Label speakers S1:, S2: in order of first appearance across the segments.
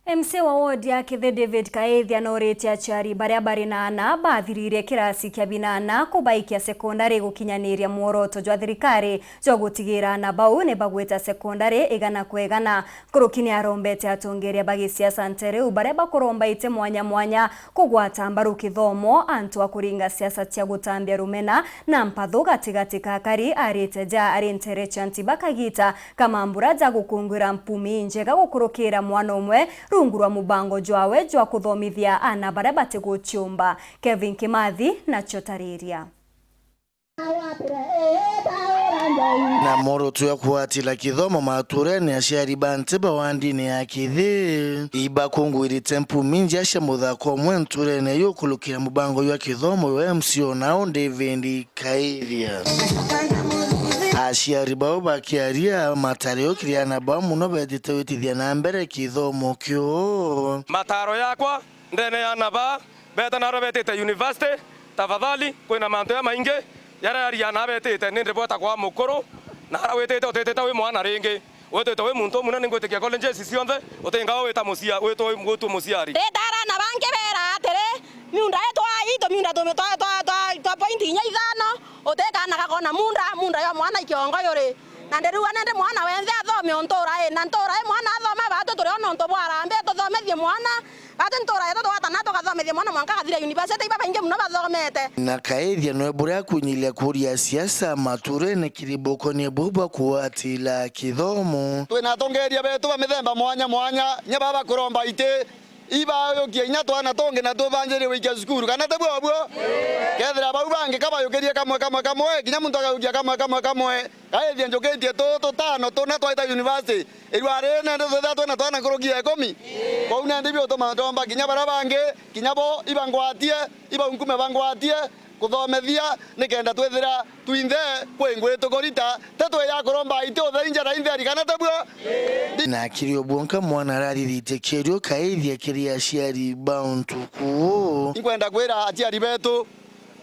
S1: MC wa ward ya Kithe David Kaethia norete achari baria bari na ana bathirire kirasi kia binana kubaikia sekondari gukinyaniria muoroto jwa thirikari jwa gutigira na bau ne bagweta sekondari igana kwegana kurukini arombete atongeria bagisiasa ntere baria bakurombaite mwanya mwanya kugwata mbaru kithomo antu akuringa siasa cia gutambia rumena na mpatho gatigati kakari arite ja arintere chanti bakagita kama mbura ja gukungwira mpumi njega gukurukira mwana umwe rungurwa mubango jwawe jwa kuthomithia ana baria batiguchumba. Kevin Kimathi na Chotariria
S2: na moroto ya kuatila kithomo maturene aciari bante bawandini ya Kithe iba kungwiri tempu minji asha muthako mwe nturene yukulukira mubango ya kithomo ya MCO nao David Kaethia aciari bao bakiaria matareo kiriana bao muno betitewitithia na mbere kithomo kyo
S3: mataro yakwa ndene ya naba beta na robetete university tafadhali kwina manto ya mainge yara ya na betete ninde bota kwa mukuru na rawetete otete we mwana ringi wetete we muntu munene ngotekia college cionthe utenga weta mucia weto ngutu muciari
S4: ndara na bange bera tere miunda eto aito miunda to point inya ithano uteka na gakona munda ya mwana ikiongo yore na nderuwa nende mwana wenze athome ontora na ntora mwana athoma batu turi ono nto bwarambe tuthomethie mwana batu ntora yeto twatana tugathomethie mwana mwanka gathira university baba inge muno bathomete
S2: na Kaethia no bura kunyilia kuria siasa maturene kiriboko ni bubwa kuatila kithomo
S5: twina tongeria betu ba mithemba mwanya nya baba kuromba ite iba yo kienya twana tonge na tubanjire wikia cukuru kana tabwo bwo kethira bau bange kabayukirie kamwe kinya muntu agaukia kamwe Kaethia njoketie to tano tona twaita university irware na ndo thwa twana kurugia 10 kwa una ndibyo to matomba kinya bara bange kinya bo ibangwatie iba unkume bangwatie kuthomethia nikenda twethira twinthe kwengwe tukorita tatwe ya kuromba ite uthainjara intheri kana tabwo
S2: na kirio bonka mwana raririte kirio Kaethia kiria ciari bound ku
S5: inkwenda kwira aciari betu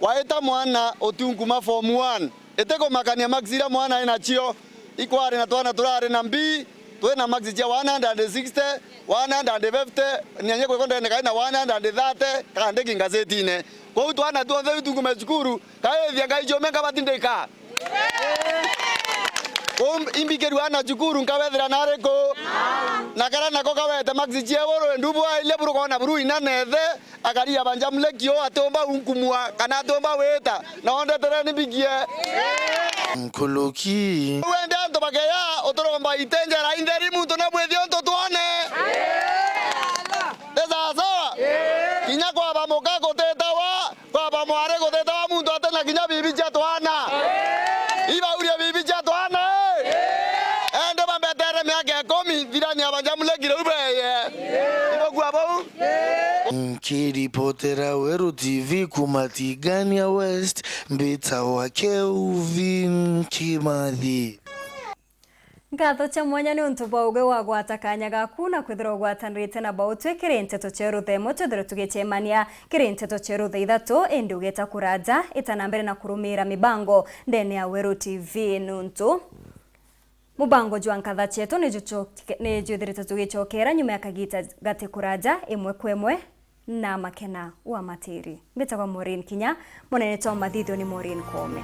S5: waita mwana otiunguma form 1 eteko makania maxira mwana ina chio ikware na twana turare na mbi twena maxi cia 160 150 nyanye kwekonda ne kaina 130 kande kingazetine kwa hiyo twana tuanze vitungume cukuru Kaethia ngaijomenga batindeka imbikeru ana cukuru nkawethira nareko na kana nako kawete maxi cia boro ndubwa ile buru kona buru inanethe akaria banja mlekio atomba unkumwa kana atomba weta na onde tereni bigie
S2: nkuluki
S5: wende anto bakeya otoromba itenjera inderi muntu na bwethio nto tuone sawa kinya kwa bamoka kotetawa kwa bamware kotetawa muntu atena kinya bibi cha twana iba uria bibi cha twana ende bambetere miaka 10 virani abanja mulekire ubeye ibo kwa bau
S2: kiripotera Weru TV kumatigania West mbita wa Kevin Kimathi
S1: Ngatho cha mwanya ni untu bauge wa gwatakanya gaku na kwithira gwatanrite na bautwe kirinteto cheru themo twithira tugechemania kirinteto cheru thithatu indi ugeta kuraja itanambere na kurumira mibango ndene ya Weru TV nuntu mubango jwa nkatha chetu ni juthirite tugechokera nyuma ya kagita gati kuraja imwe kwemwe na makena wa matiri mbita kwa Maureen Kinya munene to mathithio ni Maureen Kome.